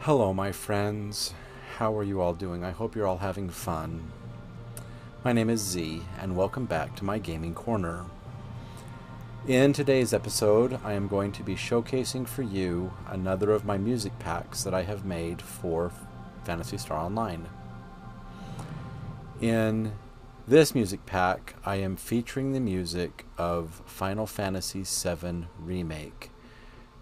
Hello, my friends. How are you all doing? I hope you're all having fun. My name is Z, and welcome back to my gaming corner. In today's episode, I am going to be showcasing for you another of my music packs that I have made for Phantasy Star Online. In this music pack, I am featuring the music of Final Fantasy VII Remake.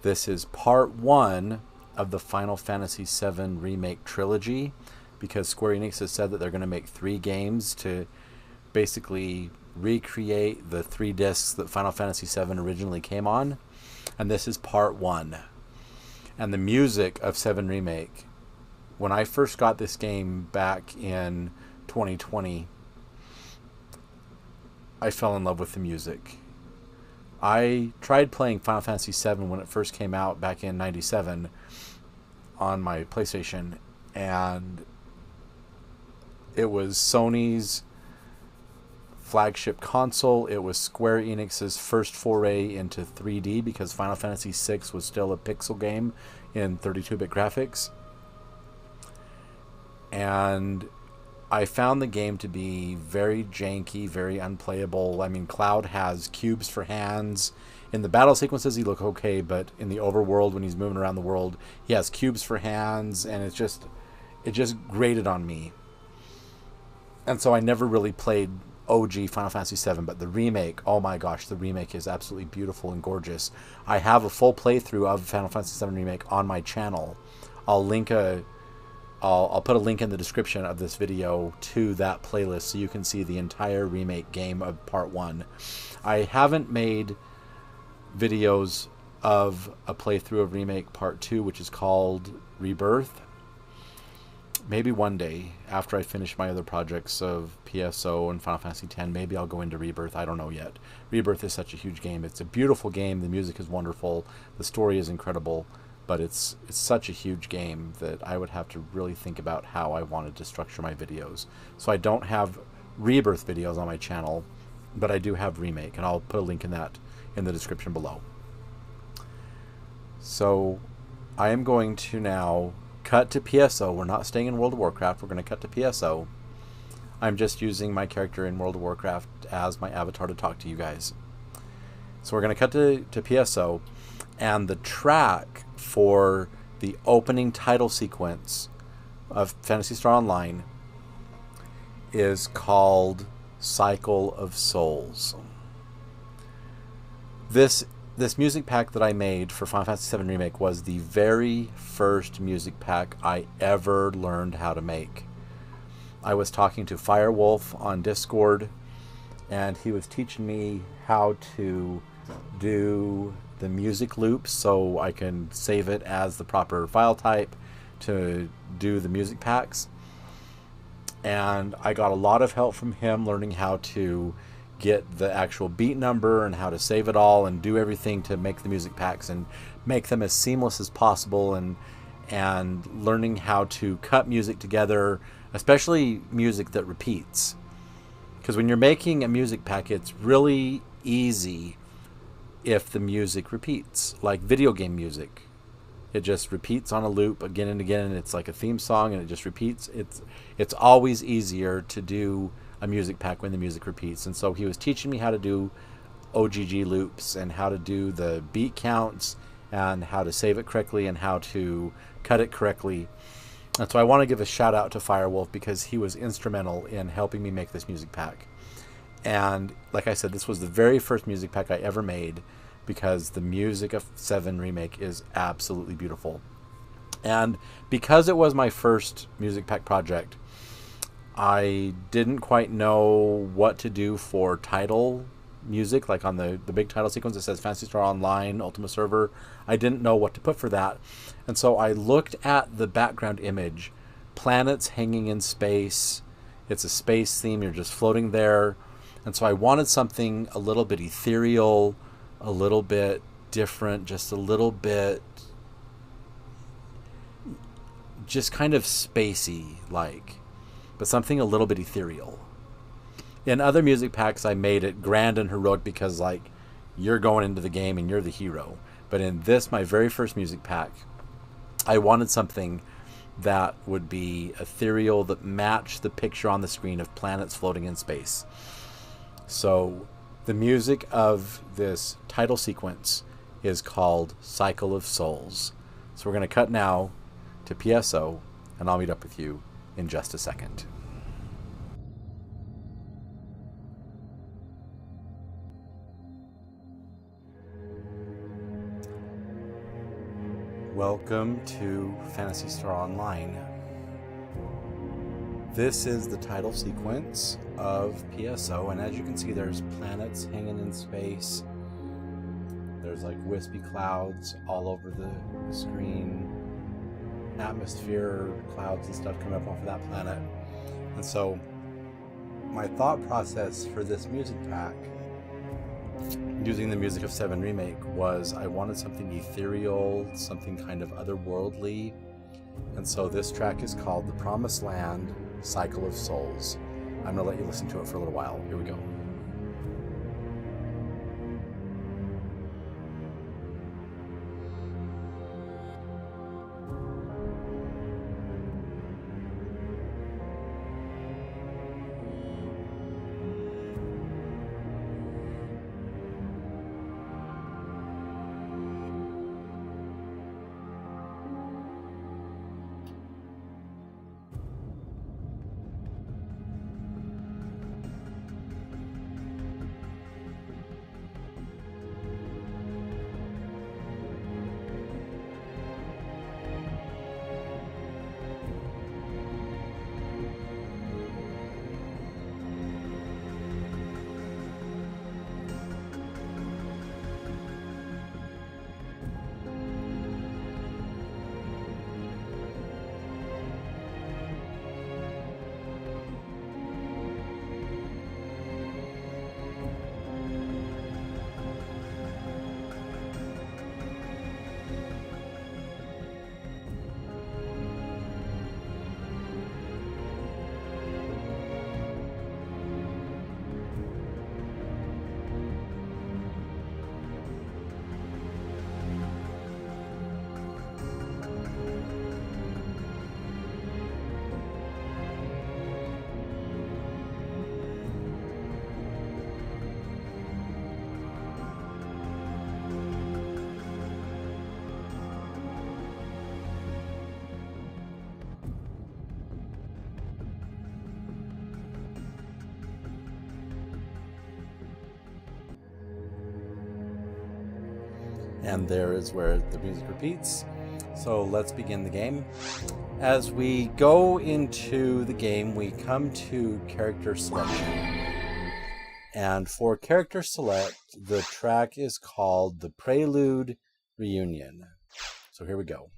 This is part 1 of the Final Fantasy VII Remake trilogy, because Square Enix has said that they're going to make 3 games to basically recreate the 3 discs that Final Fantasy VII originally came on, and this is part 1. And the music of VII Remake, when I first got this game back in 2020, I fell in love with the music. I tried playing Final Fantasy VII when it first came out back in '97 on my PlayStation, and it was Sony's flagship console. It was Square Enix's first foray into 3D, because Final Fantasy VI was still a pixel game in 32-bit graphics. And I found the game to be very janky, very unplayable. I mean, Cloud has cubes for hands. In the battle sequences, he look okay, but in the overworld, when he's moving around the world, he has cubes for hands, and it just grated on me. And so I never really played OG Final Fantasy VII, but the remake, oh my gosh, the remake is absolutely beautiful and gorgeous. I have a full playthrough of Final Fantasy VII Remake on my channel. I'll put a link in the description of this video to that playlist so you can see the entire remake game of part 1. I haven't made videos of a playthrough of Remake Part 2, which is called Rebirth. Maybe one day, after I finish my other projects of PSO and Final Fantasy X, maybe I'll go into Rebirth. I don't know yet. Rebirth is such a huge game. It's a beautiful game. The music is wonderful. The story is incredible. But it's such a huge game that I would have to really think about how I wanted to structure my videos. So I don't have Rebirth videos on my channel, but I do have Remake, and I'll put a link in that in the description below. So I am going to now cut to PSO. We're not staying in World of Warcraft. We're going to cut to PSO. I'm just using my character in World of Warcraft as my avatar to talk to you guys. So we're going to cut to PSO, and the track for the opening title sequence of Phantasy Star Online is called Cycle of Souls. This music pack that I made for Final Fantasy VII Remake was the very first music pack I ever learned how to make. I was talking to Firewolf on Discord, and he was teaching me how to do the music loops so I can save it as the proper file type to do the music packs. And I got a lot of help from him learning how to get the actual beat number and how to save it all and do everything to make the music packs and make them as seamless as possible, and learning how to cut music together, especially music that repeats. Because when you're making a music pack, it's really easy if the music repeats, like video game music. It just repeats on a loop again and again, and it's like a theme song, and it just repeats. It's always easier to do a music pack when the music repeats. And so he was teaching me how to do OGG loops and how to do the beat counts and how to save it correctly and how to cut it correctly. And so I want to give a shout out to Firewolf, because he was instrumental in helping me make this music pack. And like I said, this was the very first music pack I ever made, because the music of VII Remake is absolutely beautiful. And because it was my first music pack project, I didn't quite know what to do for title music. Like on the big title sequence, it says Phantasy Star Online Ultimate Server. I didn't know what to put for that. And so I looked at the background image, planets hanging in space. It's a space theme. You're just floating there. And so I wanted something a little bit ethereal, a little bit different, just a little bit just kind of spacey like, but something a little bit ethereal. In other music packs, I made it grand and heroic because, like, you're going into the game and you're the hero. But in this, my very first music pack, I wanted something that would be ethereal, that matched the picture on the screen of planets floating in space. So the music of this title sequence is called Cycle of Souls. So we're going to cut now to PSO, and I'll meet up with you in just a second. Welcome to Phantasy Star Online. This is the title sequence of PSO, and as you can see, there's planets hanging in space. There's like wispy clouds all over the screen, atmosphere, clouds and stuff coming up off of that planet. And so my thought process for this music pack, using the music of VII Remake, was I wanted something ethereal, something kind of otherworldly. And so this track is called The Promised Land, Cycle of Souls. I'm going to let you listen to it for a little while. Here we go. And there is where the music repeats. So let's begin the game. As we go into the game, we come to character selection. And for character select, the track is called the Prelude Reunion. So here we go.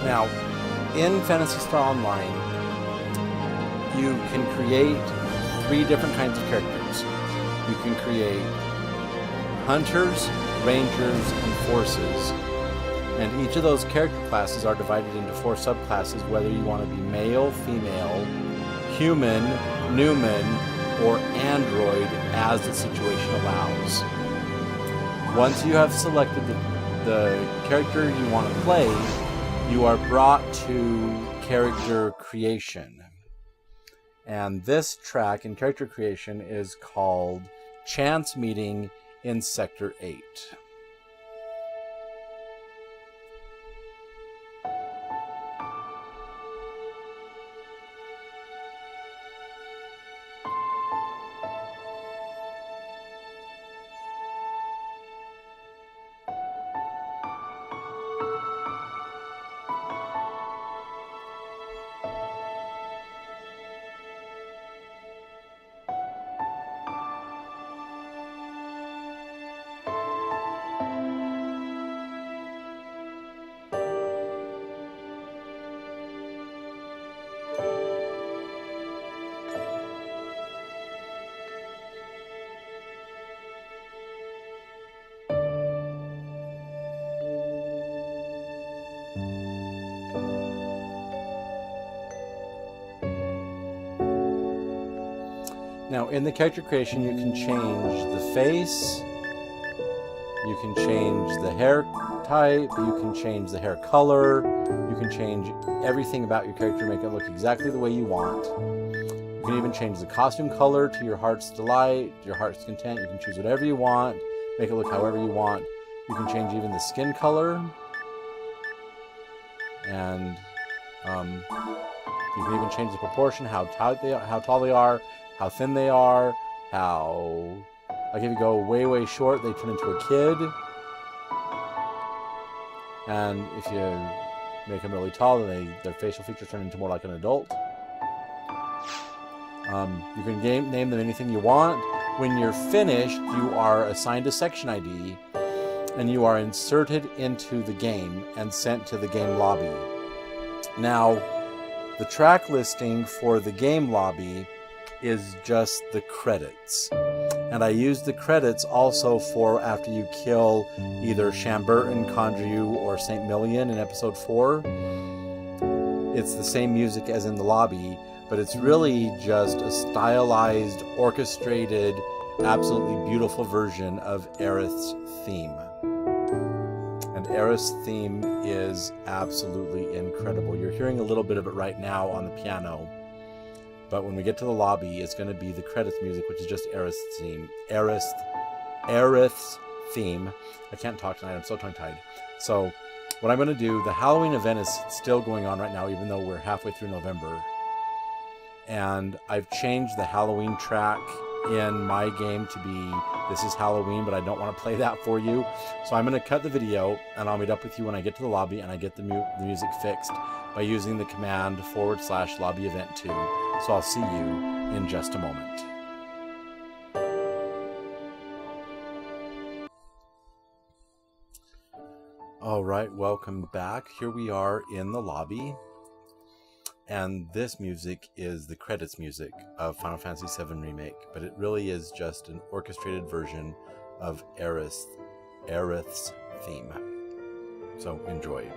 Now, in Phantasy Star Online, you can create 3 different kinds of characters. You can create hunters, rangers, and forces. And each of those character classes are divided into 4 subclasses, whether you want to be male, female, human, Newman, or android as the situation allows. Once you have selected the character you want to play, you are brought to character creation. And this track in character creation is called Chance Meeting in Sector 8. Now, in the character creation, you can change the face, you can change the hair type, you can change the hair color, you can change everything about your character to make it look exactly the way you want. You can even change the costume color to your heart's delight, your heart's content. You can choose whatever you want, make it look however you want. You can change even the skin color, and you can even change the proportion, how tall they are, how thin they are, how, like if you go way, way short, they turn into a kid. And if you make them really tall, then their facial features turn into more like an adult. You can name them anything you want. When you're finished, you are assigned a section ID, and you are inserted into the game and sent to the game lobby. Now, the track listing for the game lobby is just the credits. And I use the credits also for after you kill either Shamberton, Conjure or St. Million in episode 4. It's the same music as in the lobby, but it's really just a stylized, orchestrated, absolutely beautiful version of Aerith's theme. And Aerith's theme is absolutely incredible. You're hearing a little bit of it right now on the piano. But when we get to the lobby, it's going to be the credits music, which is just Aerith's theme. Aerith's theme. I can't talk tonight. I'm so tongue-tied. So what I'm going to do, the Halloween event is still going on right now, even though we're halfway through November. And I've changed the Halloween track in my game to be, this is Halloween, but I don't want to play that for you. So I'm going to cut the video, and I'll meet up with you when I get to the lobby and I get the music fixed by using the command /lobby event 2. So I'll see you in just a moment. All right, welcome back. Here we are in the lobby. And this music is the credits music of Final Fantasy VII Remake, but it really is just an orchestrated version of Aerith's theme. So enjoy.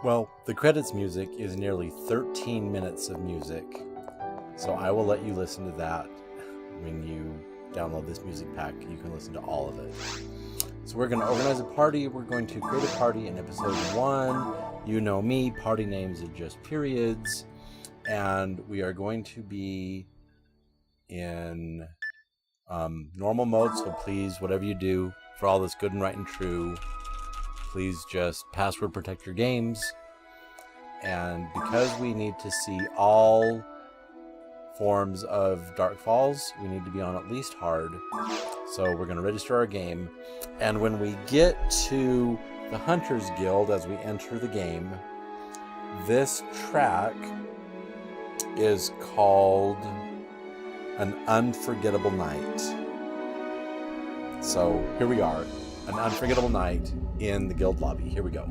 Well, the credits music is nearly 13 minutes of music, so I will let you listen to that when you download this music pack. You can listen to all of it. So we're going to organize a party. We're going to create a party in episode 1. You know me, party names are just periods. And we are going to be in normal mode, so please, whatever you do, for all that's good and right and true, please just password protect your games. And because we need to see all forms of Dark Falls, we need to be on at least hard. So we're going to register our game. And when we get to the Hunters Guild, as we enter the game, this track is called An Unforgettable Night. So here we are, an unforgettable night in the guild lobby. Here we go.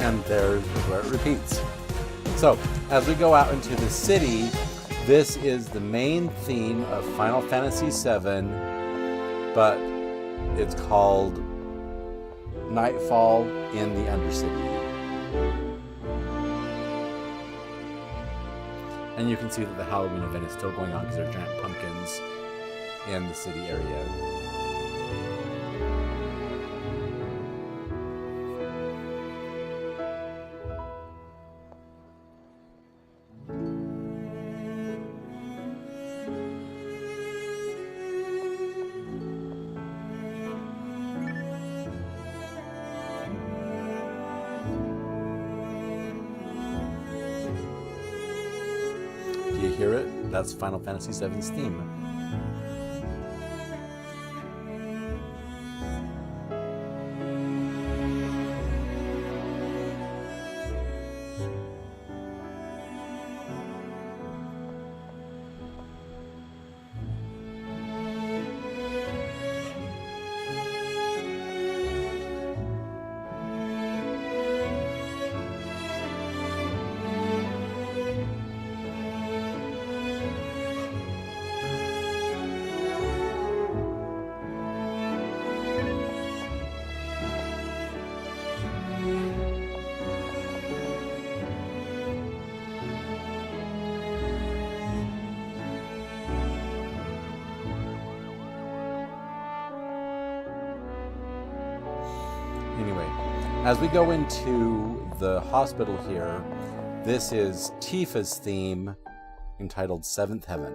And there's where it repeats. So, as we go out into the city, this is the main theme of Final Fantasy VII, but it's called Nightfall in the Undercity. And you can see that the Halloween event is still going on because there are giant pumpkins in the city area. Do you hear it? That's Final Fantasy VII's theme. As we go into the hospital here, this is Tifa's theme entitled Seventh Heaven.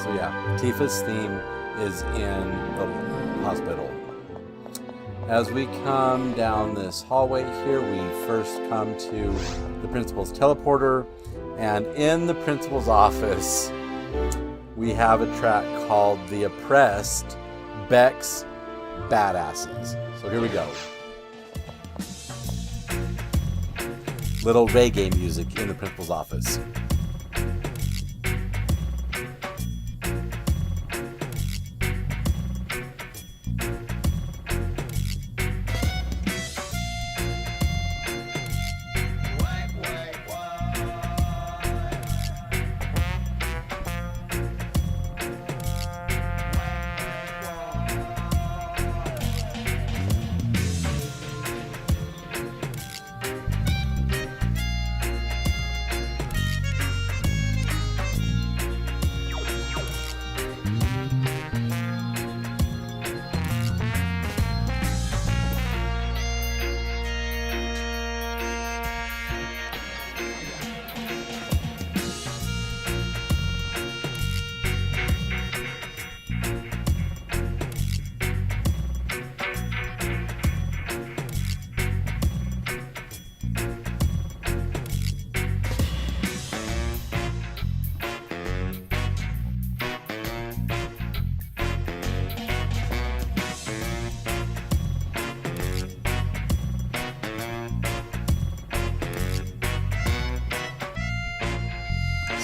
So yeah, Tifa's theme is in the hospital. As we come down this hallway here, we first come to the principal's teleporter, and in the principal's office, we have a track called The Oppressed, Beck's Badasses. So here we go. Little reggae music in the principal's office.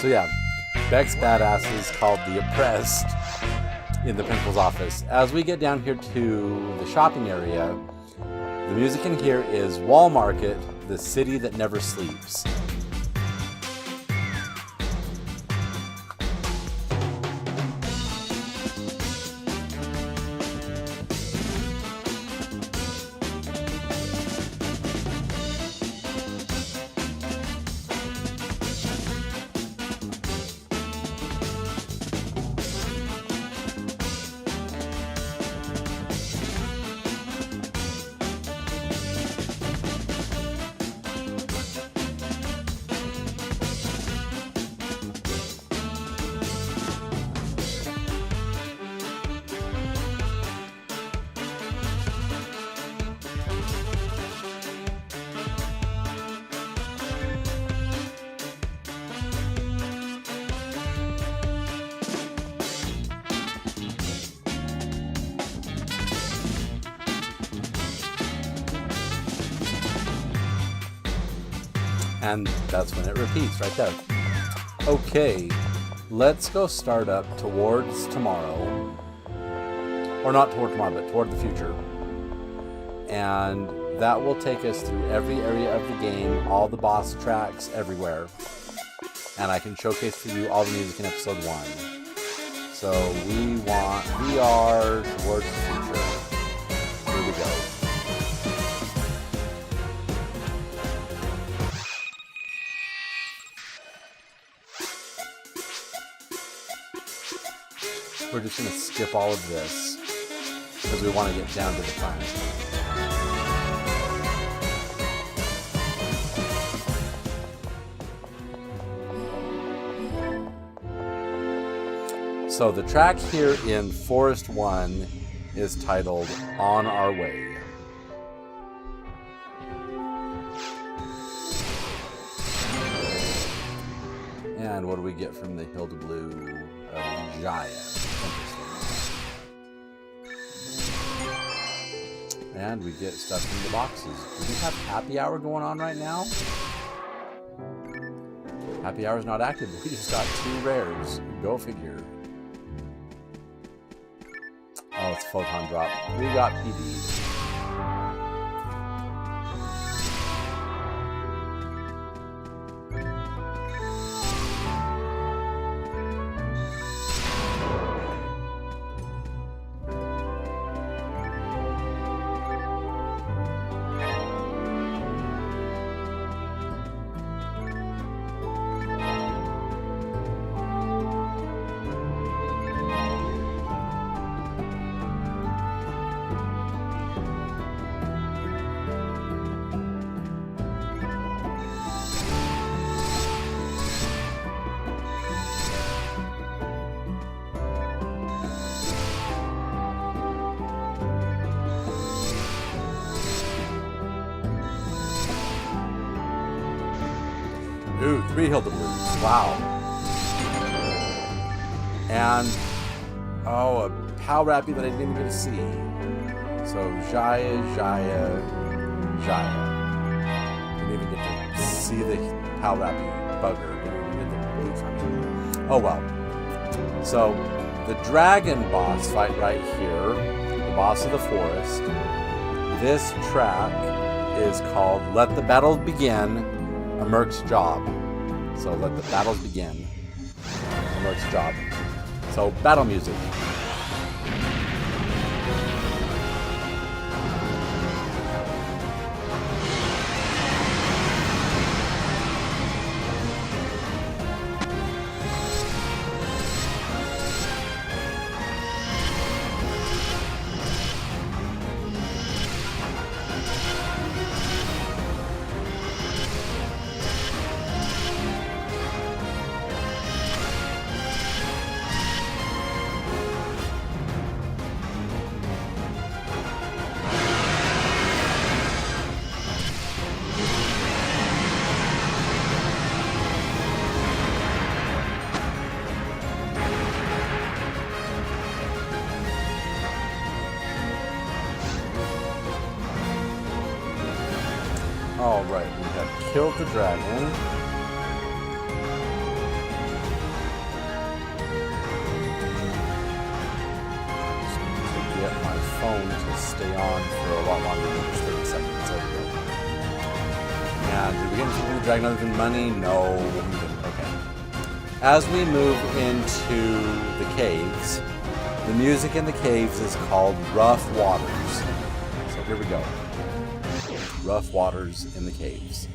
So yeah, Beck's Badasses called The Oppressed in the principal's office. As we get down here to the shopping area, the music in here is Wall Market, the city that never sleeps. And that's when it repeats right there. Okay, let's go start up towards tomorrow. Or not toward tomorrow, but toward the future. And that will take us through every area of the game, all the boss tracks, everywhere. And I can showcase for you all the music in episode 1. So we are towards the future. Here we go. We're just going to skip all of this because we want to get down to the front. So the track here in Forest 1 is titled On Our Way. And what do we get from the Hilda Blue of Jaya? Interesting. And we get stuff from the boxes. Do we have happy hour going on right now? Happy hour is not active. We just got 2 rares. Go figure. Oh, it's Photon Drop. We got PD. Ooh, 3 Hilda Blues. Wow. And, oh, a PAL Rappy that I didn't even get to see. So, Jaya. Didn't even get to see the PAL Rappy bugger. Didn't even get the blue from it. Oh, well. So, the dragon boss fight right here, the boss of the forest. This track is called Let the Battle Begin. A Merc's Job. So let the battles begin. A Merc's Job. So battle music. Alright, we have killed the dragon. Just need to get my phone to stay on for a lot longer than just 30 seconds. There we go. And did we get anything from the dragon other than money? No, we didn't. Okay. As we move into the caves, the music in the caves is called Rough Waters. So here we go. Rough Waters in the Caves.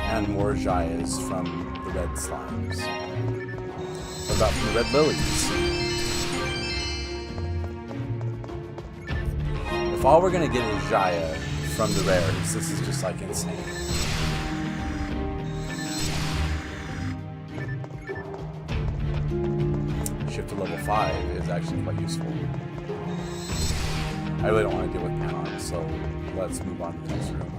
And more Jayas from the red slimes. What about from the red lilies? If all we're gonna get is Jaya from the rares, this is just like insane. Shift to level 5 is actually quite useful. I really don't want to deal with Panon, so let's move on to the next room.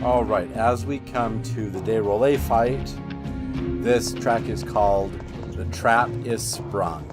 Alright, as we come to the Déroulé fight, this track is called The Trap is Sprung.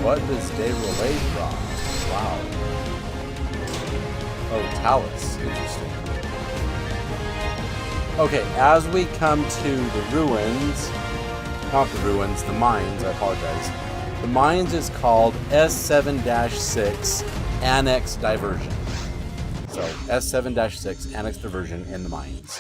What does Déroulé draw? Wow. Oh, Talus. Interesting. Okay, as we come to the ruins, not the ruins, the mines, I apologize. The mines is called S7-6 Annex Diversion. So, S7-6 Annex Diversion in the mines.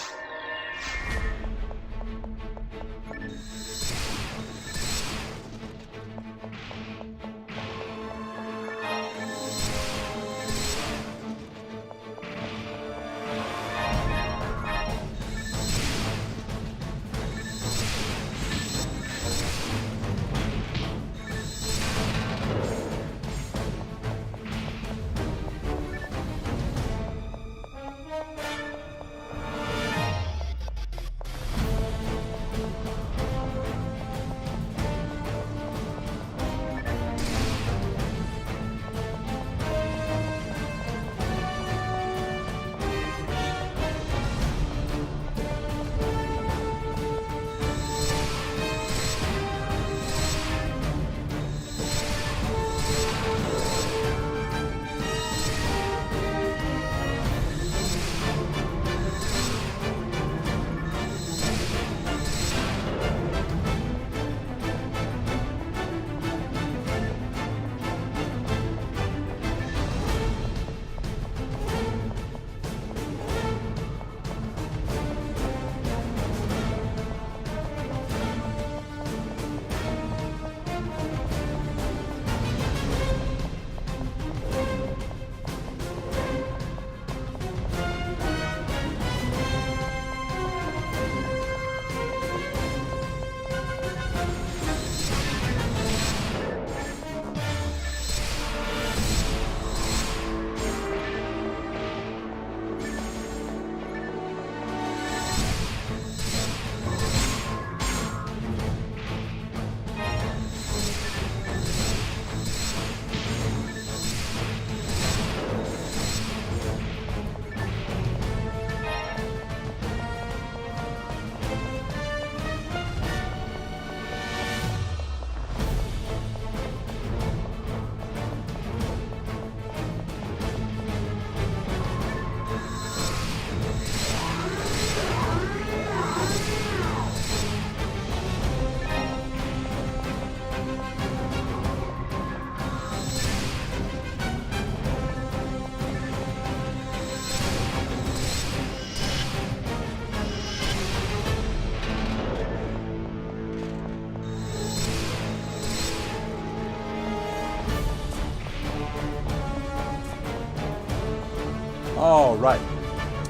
Alright,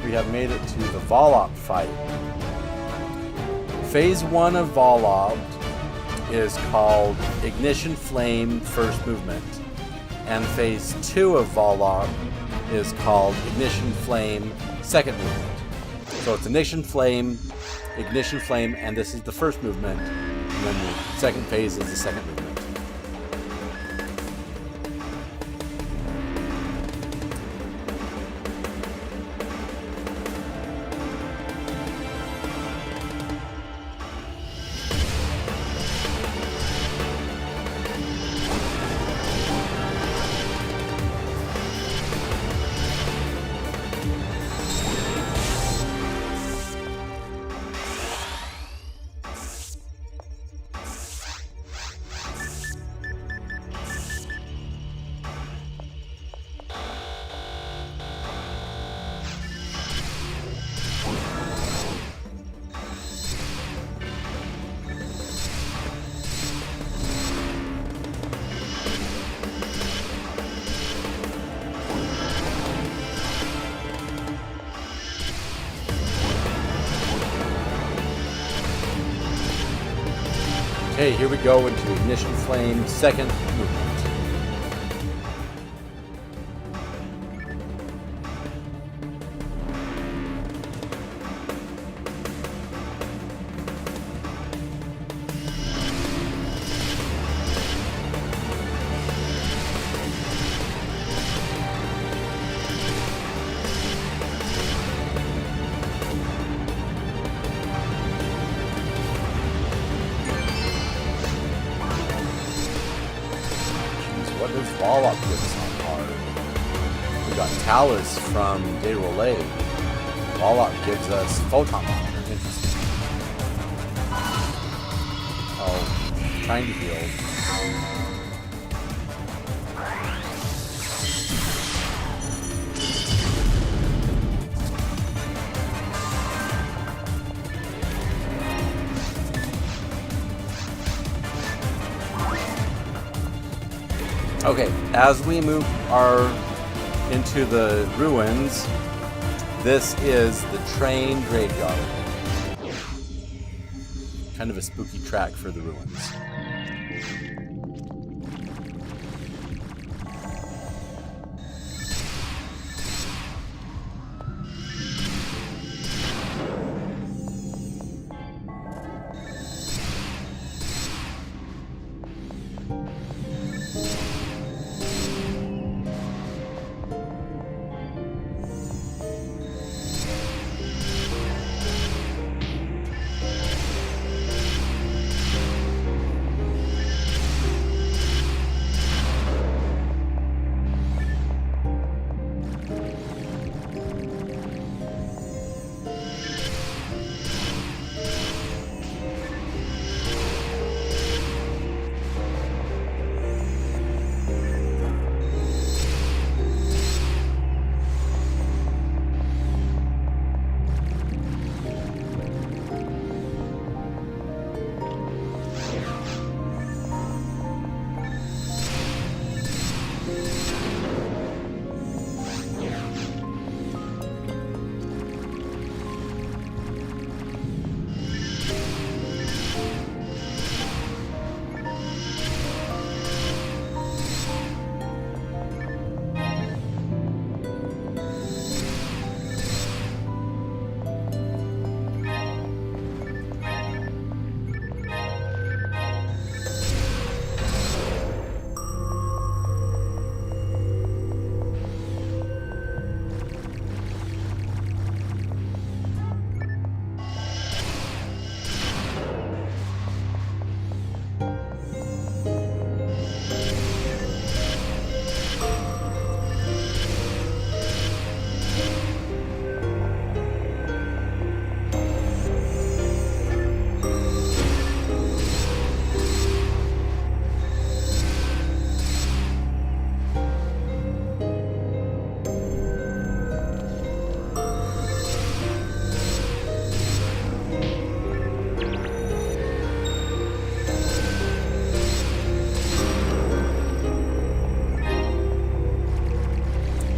we have made it to the Volop fight. Phase 1 of Volopt is called Ignition Flame First Movement, and Phase 2 of Volopt is called Ignition Flame Second Movement. So it's Ignition Flame, and this is the first movement, and then the second phase is the second movement. Okay, here we go into Ignition Flame second movement. What does Volopt give us on card? We got Talus from De Relay. Volopt gives us Photon Launcher. Interesting. Oh, trying to heal. Okay, as we move into the ruins, this is the train graveyard. Kind of a spooky track for the ruins.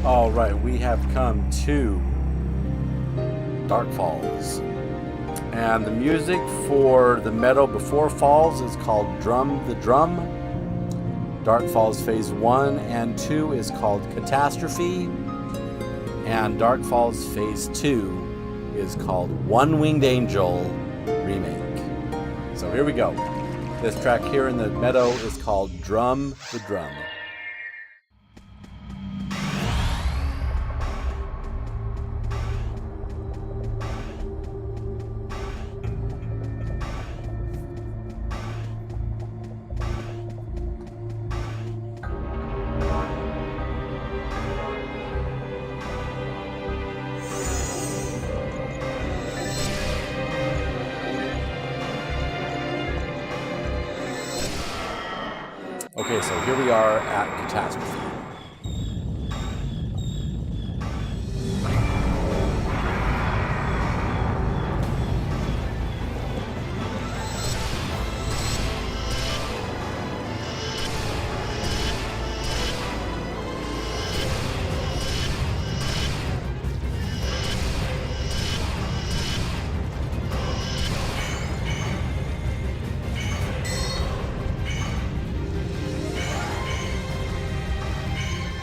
Alright, we have come to Dark Falls. And the music for the meadow before Falls is called Drum the Drum. Dark Falls Phase 1 and 2 is called Catastrophe. And Dark Falls Phase 2 is called One Winged Angel Remake. So here we go. This track here in the meadow is called Drum the Drum. Okay, so here we are at Catastrophe.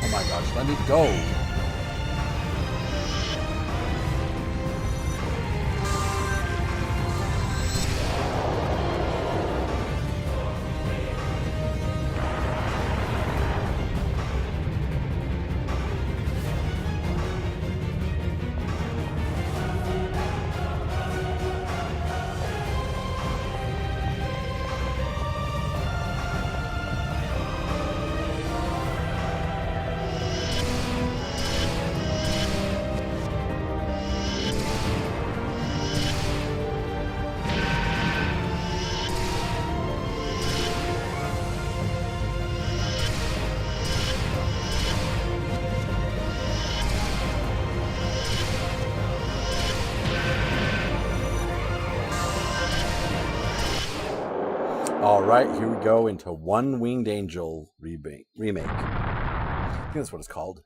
Oh my gosh, let me go. All right, here we go into One Winged Angel remake. I think that's what it's called.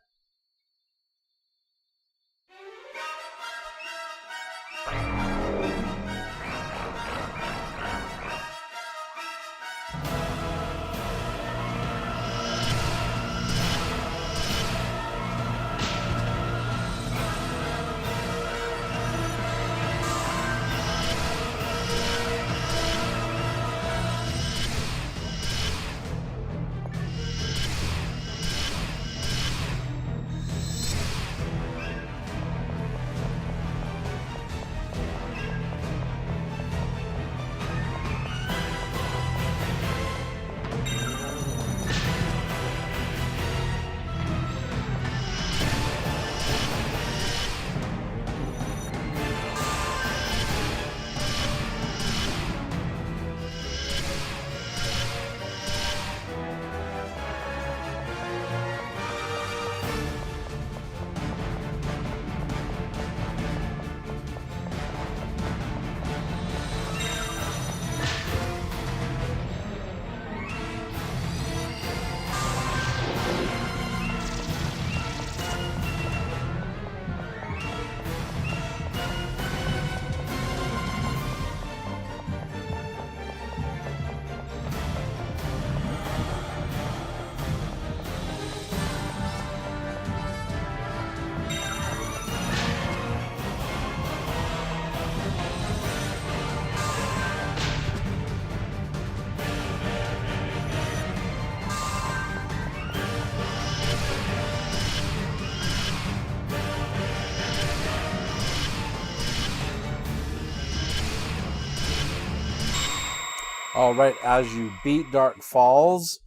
All right, as you beat Dark Falls,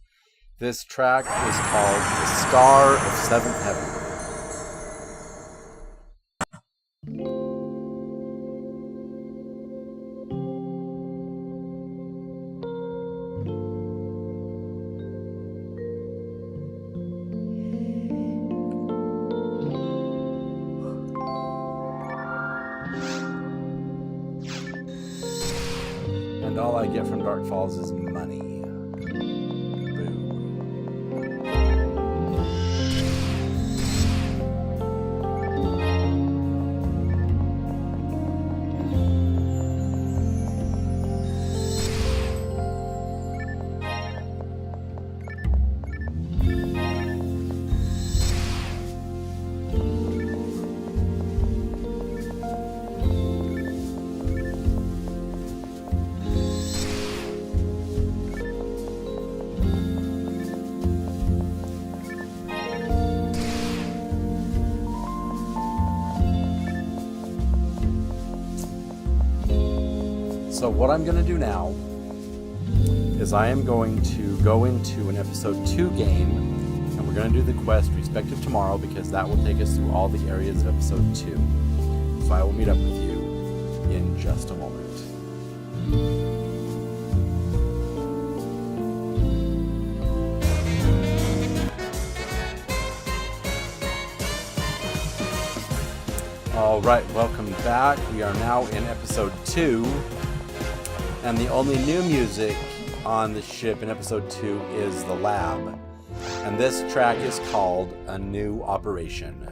this track is called The Star of Seventh Heaven. And all I get from Dark Falls is money. So what I'm going to do now is I am going to go into an episode 2 game, and we're going to do the quest Respective Tomorrow, because that will take us through all the areas of episode 2. So I will meet up with you in just a moment. Alright, welcome back. We are now in episode 2, and the only new music on the ship in episode 2 is the lab. And this track is called A New Operation.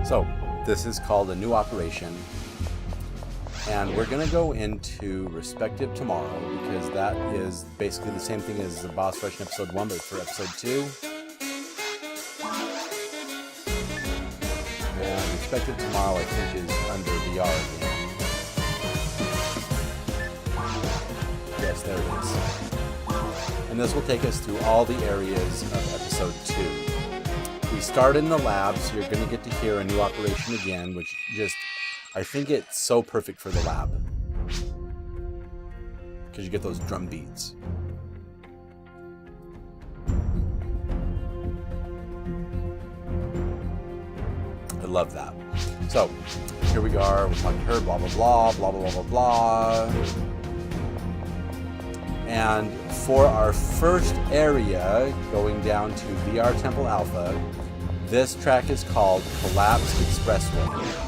So, this is called A New Operation, and we're going to go into Respective Tomorrow, because that is basically the same thing as the boss rush in episode 1, but for episode 2. And Respective Tomorrow, I think, is under VR again. Yes, there it is. And this will take us through all the areas of episode 2. We start in the lab, so you're going to get to hear A New Operation again, which I think it's so perfect for the lab. Because you get those drum beats. I love that. So, here we are, we're talking to her, blah, blah, blah, blah, blah, blah, blah. And for our first area, going down to VR Temple Alpha, this track is called Collapsed Expressway.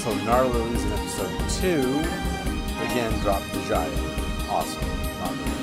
also Gnarly Lilies in episode 2. Again, dropped the Jaya. Awesome. Not really.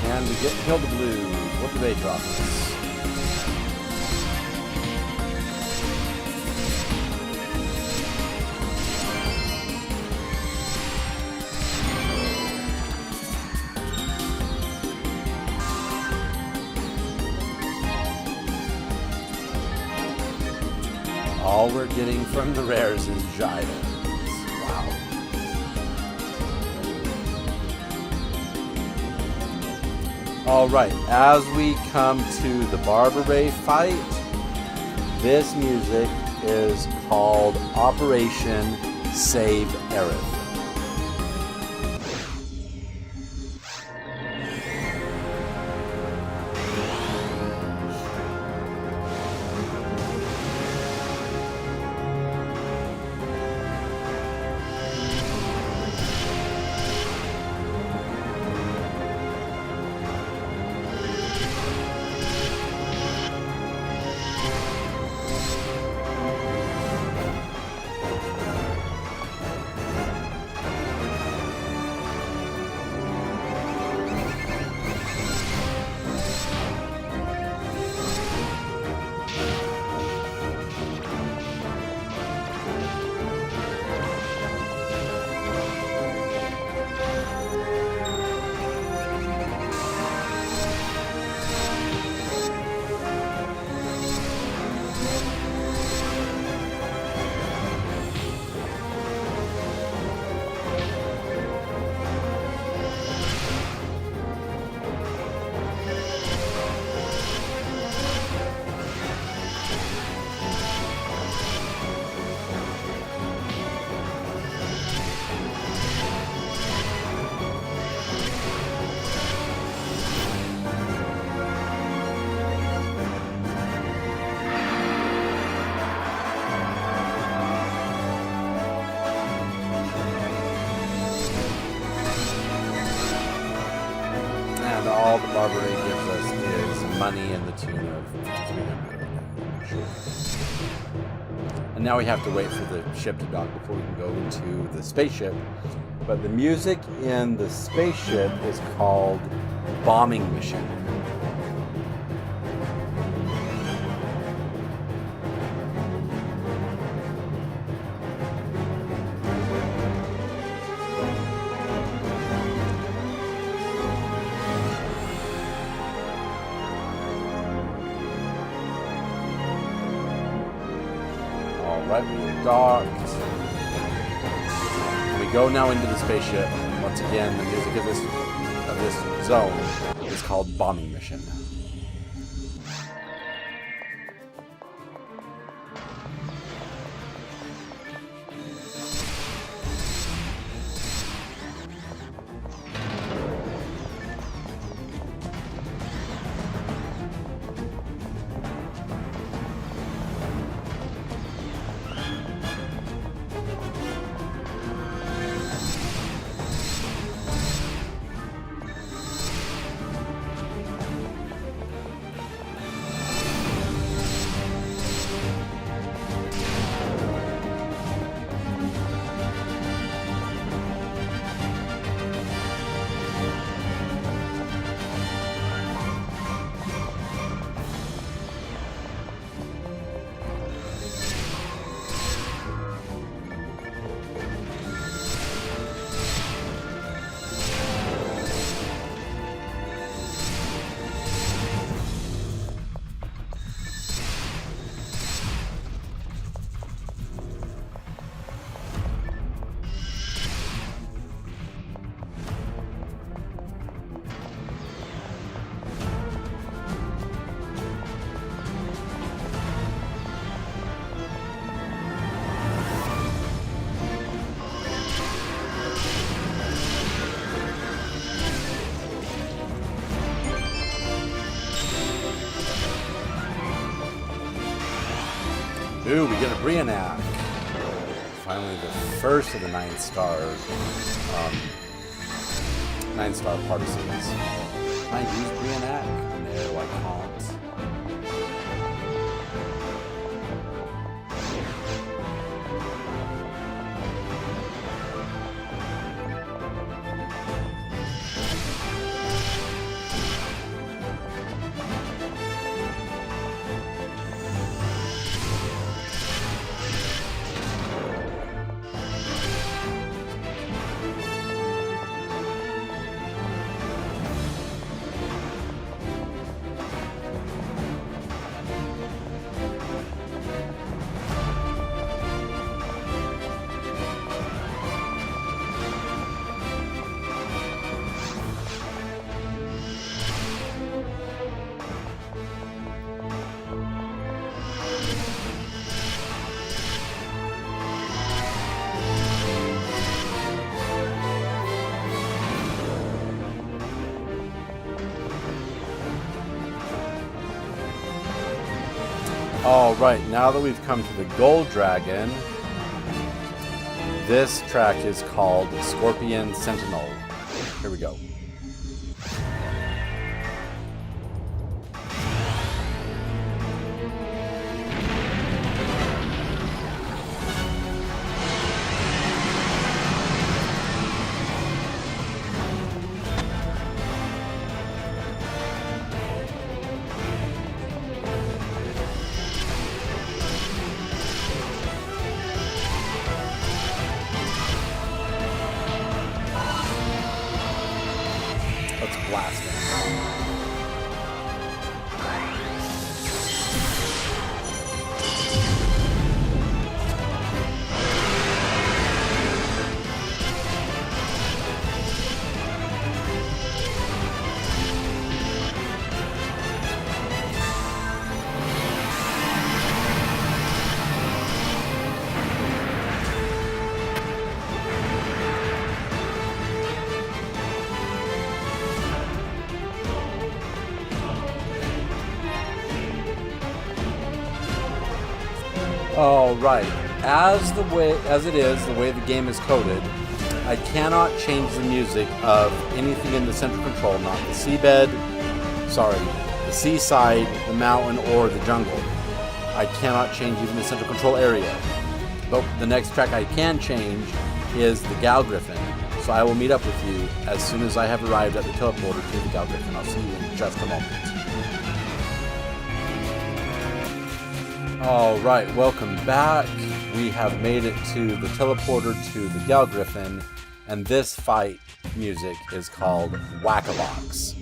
And we get Kill the Blues. What do they drop us? All we're getting from the rares is Jaya. Wow. Alright, as we come to the Barber Ray fight, this music is called Operation Save Aerith. and all the Barber gives us is money in the tune of 300. And now we have to wait for the ship to dock before we can go into the spaceship. But the music in the spaceship is called Bombing Mission. Right, we docked. We go now into the spaceship. Once again, the music of this zone is called Bombing Mission. Ooh, we get a Brianak. Finally, the first of the 9-star partisans. Can I use Brianak? No, I can't. All right, now that we've come to the Gold Dragon, this track is called Scorpion Sentinel. Here we go. All right, as the way the game is coded, I cannot change the music of anything in the central control, not the seabed, the seaside, the mountain, or the jungle. I cannot change even the central control area. But the next track I can change is the Gal Griffin. So I will meet up with you as soon as I have arrived at the teleporter to the Gal Griffin. I'll see you in just a moment. Alright, welcome back. We have made it to the teleporter to the Gal Griffin, and this fight music is called Whack-A-Box.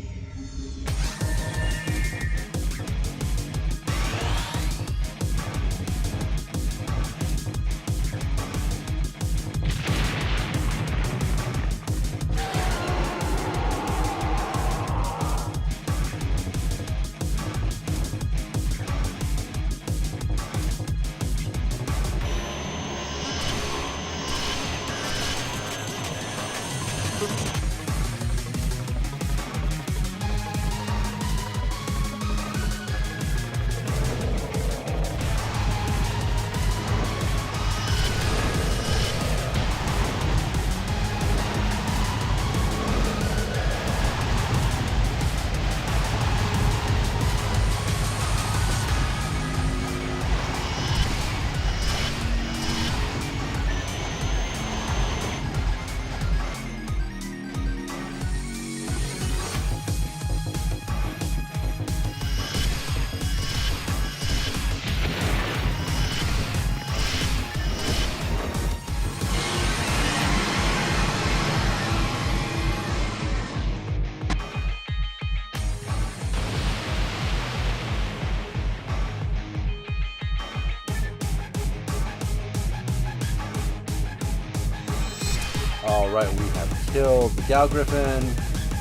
Alright, we have killed the Gal Griffin,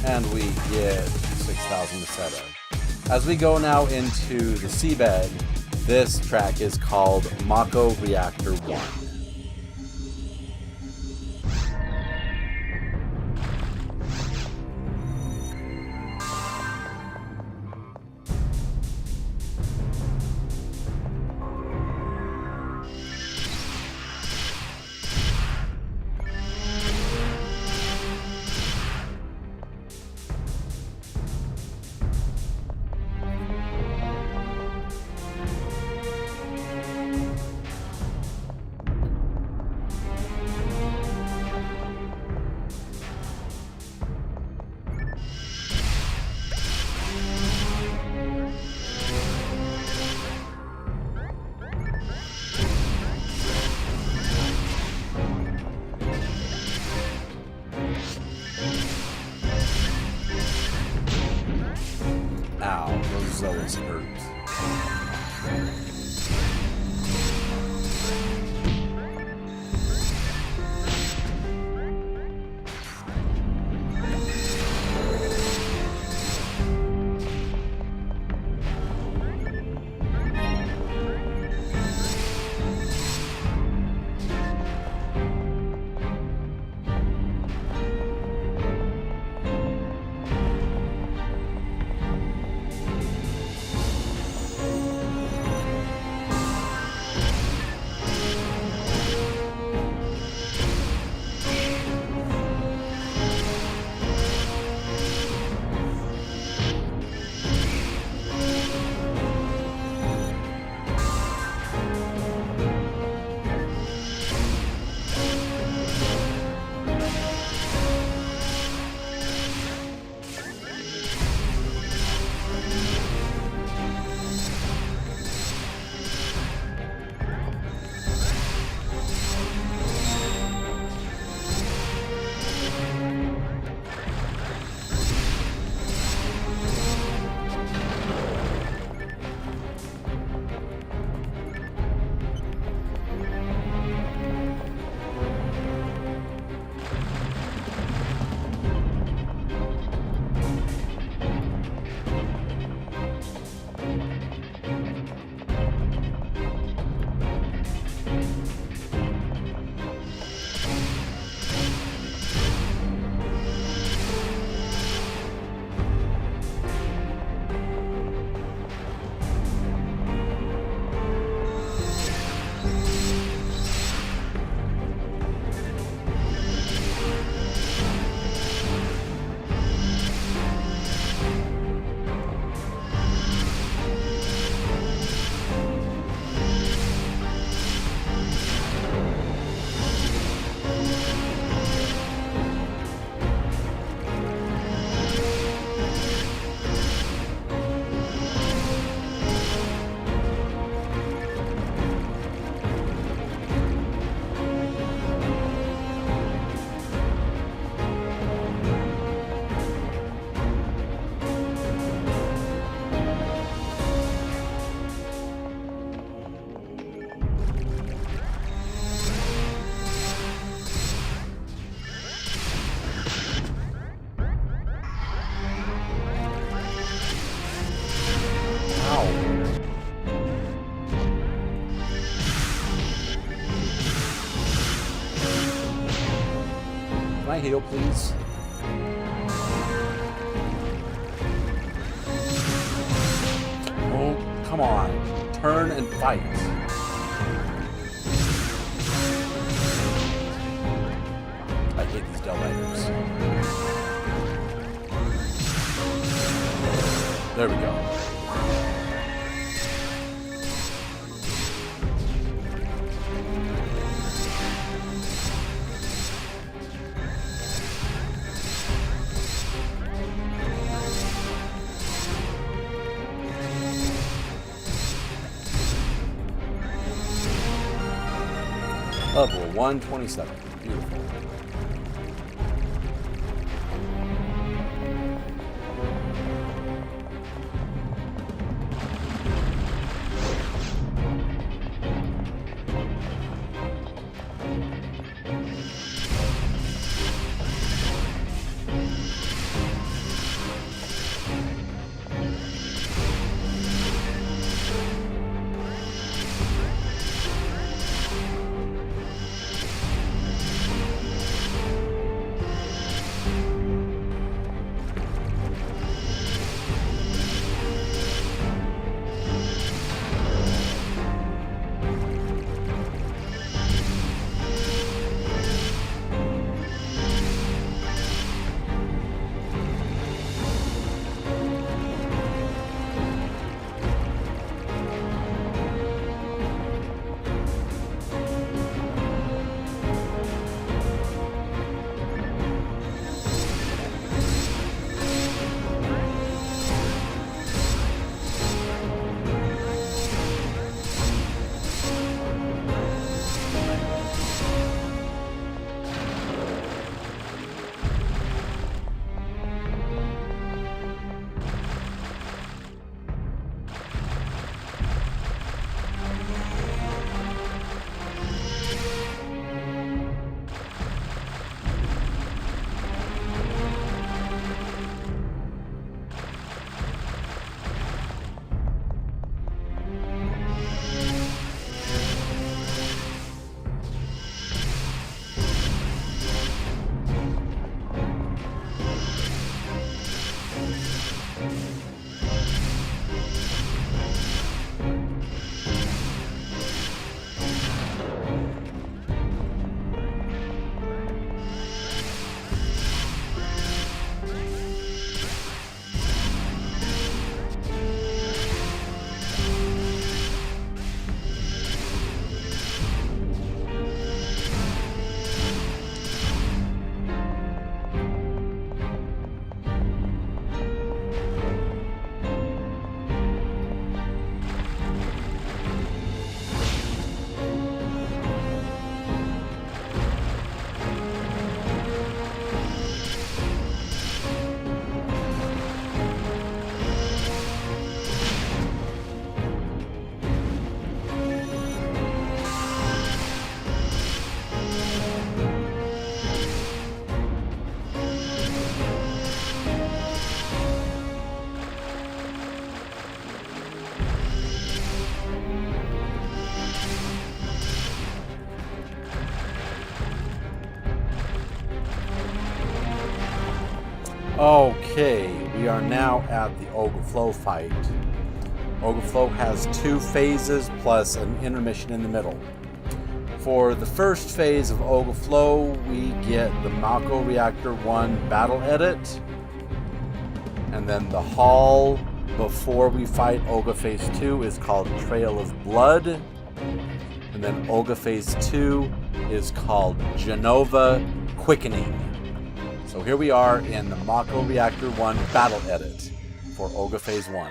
and we get 6,000 Meseta. As we go now into the seabed, this track is called Mako Reactor 1. Ow, those Zoas hurt. I heal, please? Oh, come on. Turn and fight. I hate these Del items. There we go. Level 127. Beautiful. Okay, we are now at the Ogre fight. Ogre has 2 phases plus an intermission in the middle. For the first phase of Ogre we get the Mako Reactor 1 battle edit, and then the hall before we fight Ogre Phase 2 is called Trail of Blood, and then Ogre Phase 2 is called Genova Quickening. So here we are in the Mako Reactor 1 battle edit for Ogre Phase 1.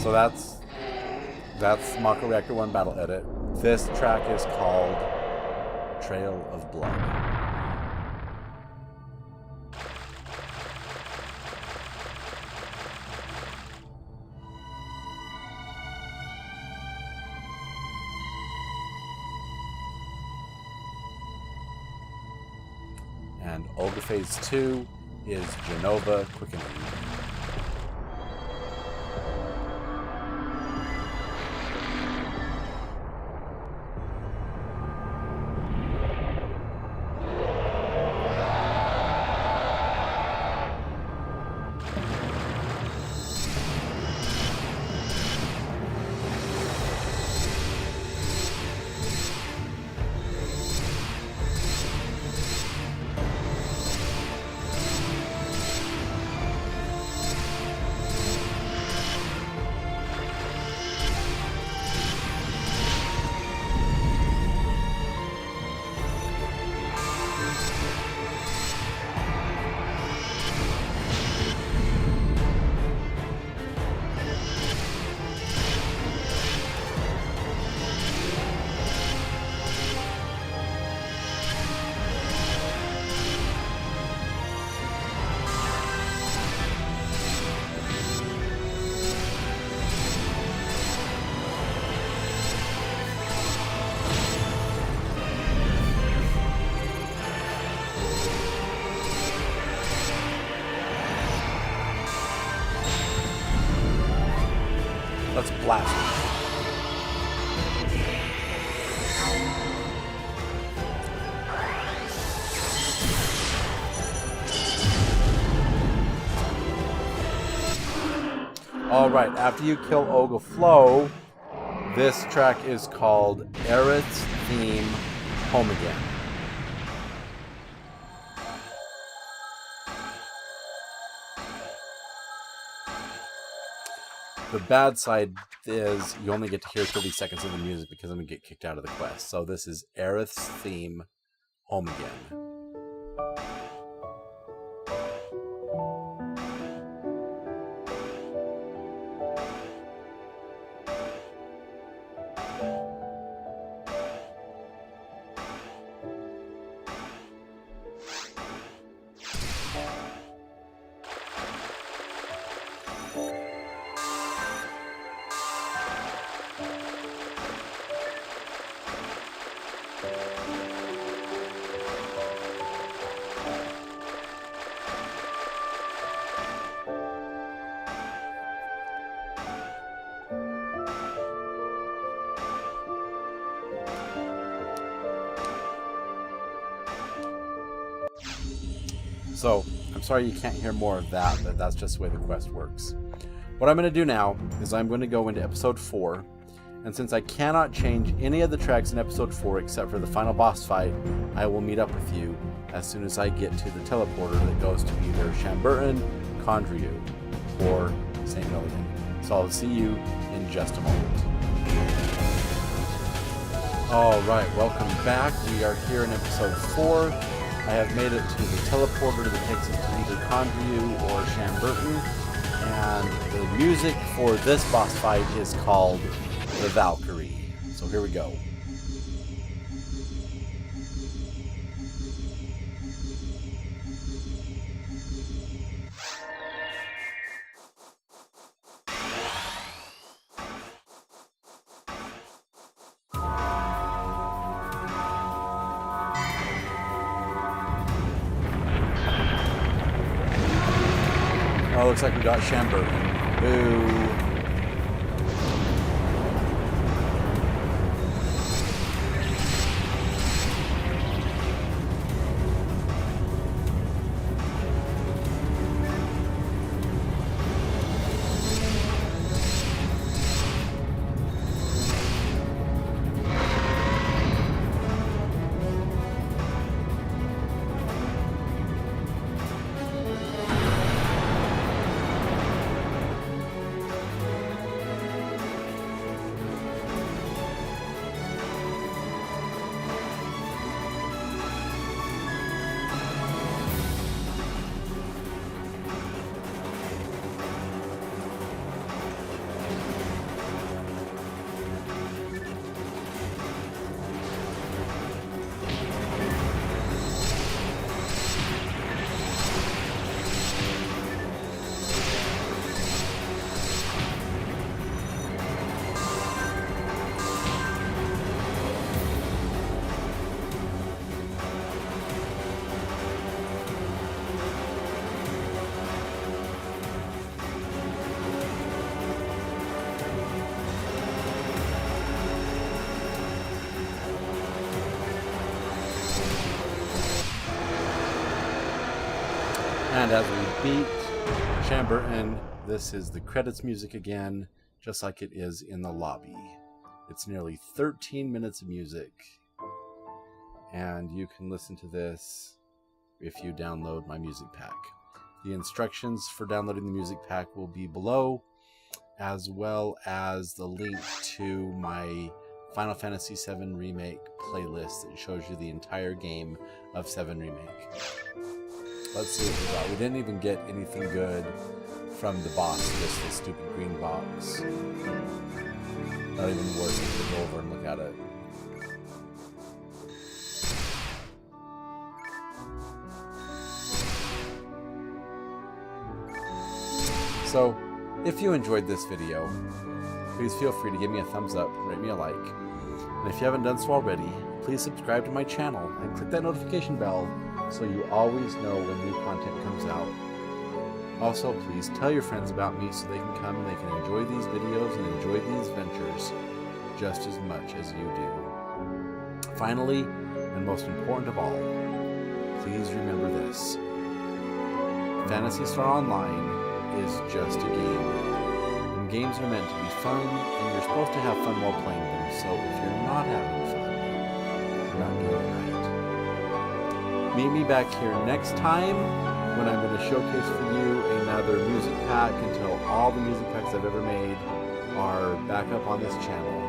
So that's Mako Reactor 1 Battle Edit. This track is called Trail of Blood. And Olga Phase 2 is Genova Quickening. Let's blast it. Alright, after you kill Olga Flow, this track is called Aerith's Theme Home Again. The bad side is you only get to hear 30 seconds of the music because I'm going to get kicked out of the quest. So this is Aerith's Theme Home Again. So, I'm sorry you can't hear more of that, but that's just the way the quest works. What I'm going to do now is I'm going to go into Episode 4, and since I cannot change any of the tracks in Episode 4 except for the final boss fight, I will meet up with you as soon as I get to the teleporter that goes to either Shamburton, Condrieu, or St. Milligan. So I'll see you in just a moment. Alright, welcome back. We are here in Episode 4. I have made it to the teleporter that takes us to either Condrieu or Shamburton, and the music for this boss fight is called The Valkyrie. So here we go. Oh, looks like we got Shamburton. Boo. And as we beat Chambertin, this is the credits music again, just like it is in the lobby. It's nearly 13 minutes of music, and you can listen to this if you download my music pack. The instructions for downloading the music pack will be below, as well as the link to my Final Fantasy VII Remake playlist that shows you the entire game of VII Remake. Let's see what we got. We didn't even get anything good from the boss, just the stupid green box. Not even worth it to go over and look at it. So, if you enjoyed this video, please feel free to give me a thumbs up, rate me a like, and if you haven't done so already, please subscribe to my channel and click that notification bell so you always know when new content comes out. Also, please tell your friends about me so they can come and they can enjoy these videos and enjoy these ventures just as much as you do. Finally, and most important of all, please remember this. Phantasy Star Online is just a game. And games are meant to be fun, and you're supposed to have fun while playing them, so if you're not having fun, you're not doing it right. Meet me back here next time when I'm going to showcase for you another music pack until all the music packs I've ever made are back up on this channel,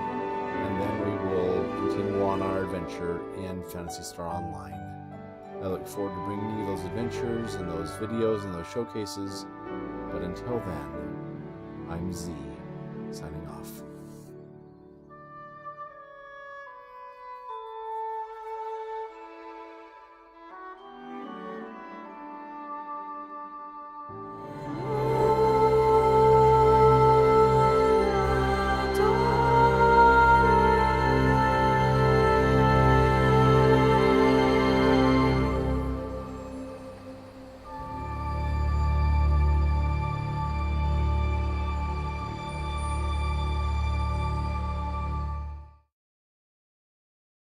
and then we will continue on our adventure in Phantasy Star Online. I look forward to bringing you those adventures and those videos and those showcases. But until then, I'm Z, signing off.